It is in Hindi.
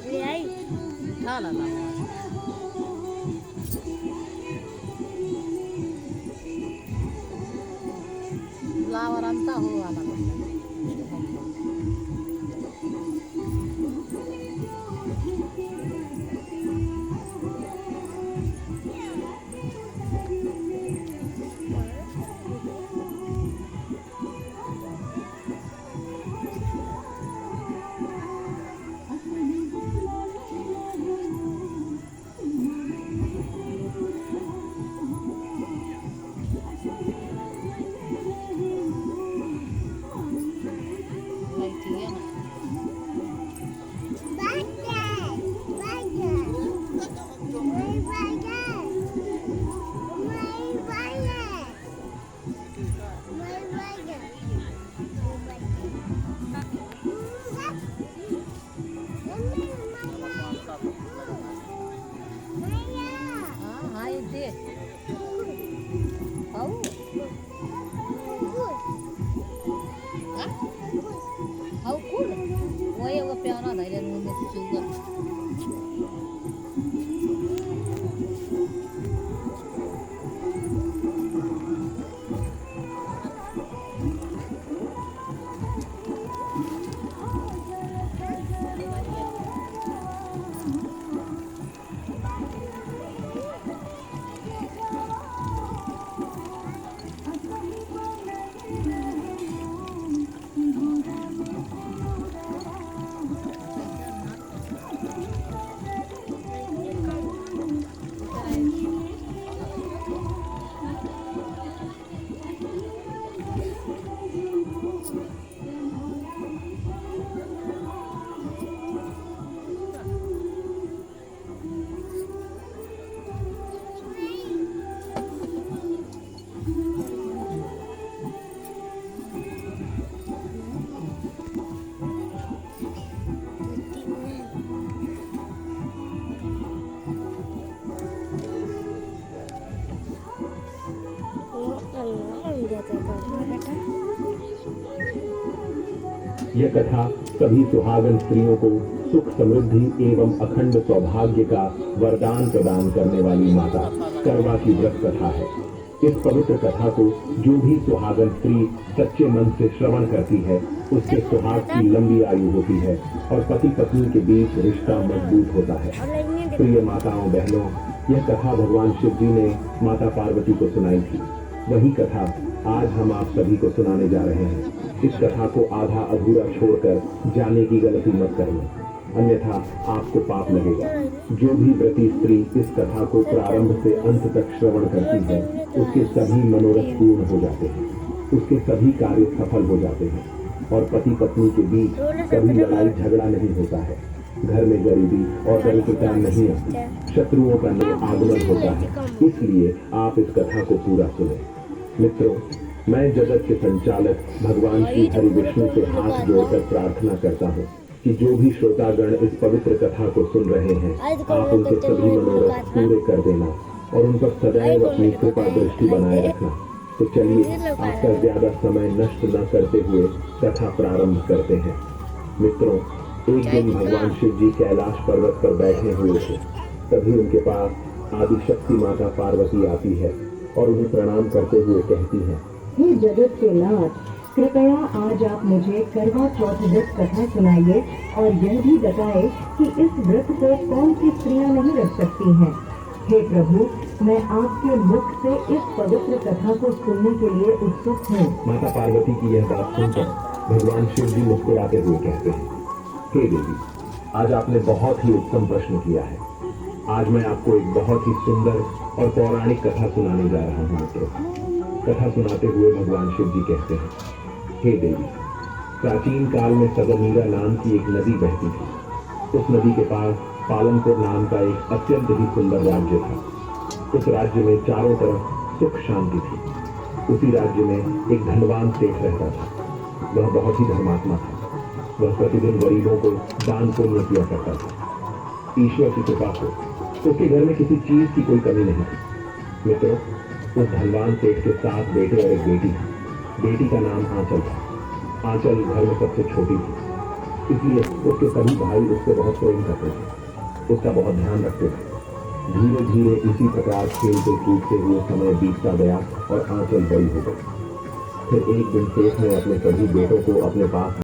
ले आई ला ला ला फ्लावर अंता हुआ ना प्यारा धैर्य यह कथा सभी सुहागन स्त्रियों को सुख समृद्धि एवं अखंड सौभाग्य का वरदान प्रदान करने वाली माता करवा की व्रत कथा है। इस पवित्र कथा को जो भी सुहागन स्त्री सच्चे मन से श्रवण करती है उसके सुहाग की लंबी आयु होती है और पति पत्नी के बीच रिश्ता मजबूत होता है। प्रिय माताओं बहनों, यह कथा भगवान शिव जी ने माता पार्वती को सुनाई थी। वही कथा आज हम आप सभी को सुनाने जा रहे हैं। इस कथा को आधा अधूरा छोड़कर जाने की गलती मत करना, अन्यथा आपको पाप लगेगा। जो भी व्रती स्त्री इस कथा को प्रारंभ से अंत तक श्रवण करती है उसके सभी मनोरथ पूर्ण हो जाते हैं, उसके सभी कार्य सफल हो जाते हैं और पति पत्नी के बीच कभी लड़ाई झगड़ा नहीं होता है। घर में गरीबी और दरिद्रता नहीं आती, शत्रुओं का न आगमन होता है। इसलिए आप इस कथा को पूरा सुने। मित्रों, मैं जगत के संचालक भगवान श्री हरि विष्णु से हाथ जोड़कर प्रार्थना करता हूँ कि जो भी श्रोतागण इस पवित्र कथा को सुन रहे हैं आप उनके सभी मनोरथ पूरे कर देना और उन पर सदैव अपनी कृपा दृष्टि बनाए रखना। तो चलिए आपका ज्यादा समय नष्ट न करते हुए कथा प्रारंभ करते हैं। मित्रों, एक दिन भगवान शिव जी कैलाश पर्वत पर बैठे हुए थे। तभी उनके पास आदिशक्ति माता पार्वती आती है और उन्हें प्रणाम करते हुए कहती है, हे जगत के नाथ, कृपया आज आप मुझे करवा चौथ व्रत कथा सुनाइए और यह भी बताए कि इस व्रत को कौन सी स्त्रियां नहीं रख सकती हैं। हे प्रभु, मैं आपके मुख से इस पवित्र कथा को सुनने के लिए उत्सुक हूँ। माता पार्वती की यह बात सुनकर भगवान शिव जी मुस्कुराते हुए कहते हैं, हे देवी, आज आपने बहुत ही उत्तम प्रश्न किया है। आज मैं आपको एक बहुत ही सुंदर और पौराणिक कथा सुनाने जा रहा हूँ। मित्रों, कथा सुनाते हुए भगवान शिव जी कहते हैं, हे देवी, प्राचीन काल में सगमीरा नाम की एक नदी बहती थी। उस नदी के पास पालनपुर नाम का एक अत्यंत ही सुंदर राज्य था। उस राज्य में चारों तरफ सुख शांति थी। उसी राज्य में एक धनवान सेठ रहता था। वह बहुत ही धर्मात्मा था। वह प्रतिदिन गरीबों को दान पुण्य किया करता था। ईश्वर की कृपा से उसके घर में किसी चीज की कोई कमी नहीं थी। मित्रों, उस धनवान सेठ के 7 बेटे और एक बेटी थी। बेटी का नाम आंचल था। आंचल घर में सबसे छोटी थी। इसलिए उसके सभी भाई उससे बहुत प्रेम करते थे, उसका बहुत ध्यान रखते थे। धीरे धीरे इसी प्रकार खेलते कूदते हुए समय बीतता गया और आंचल बड़ी हो गई। फिर एक दिन शेख ने अपने सभी बेटों को अपने पास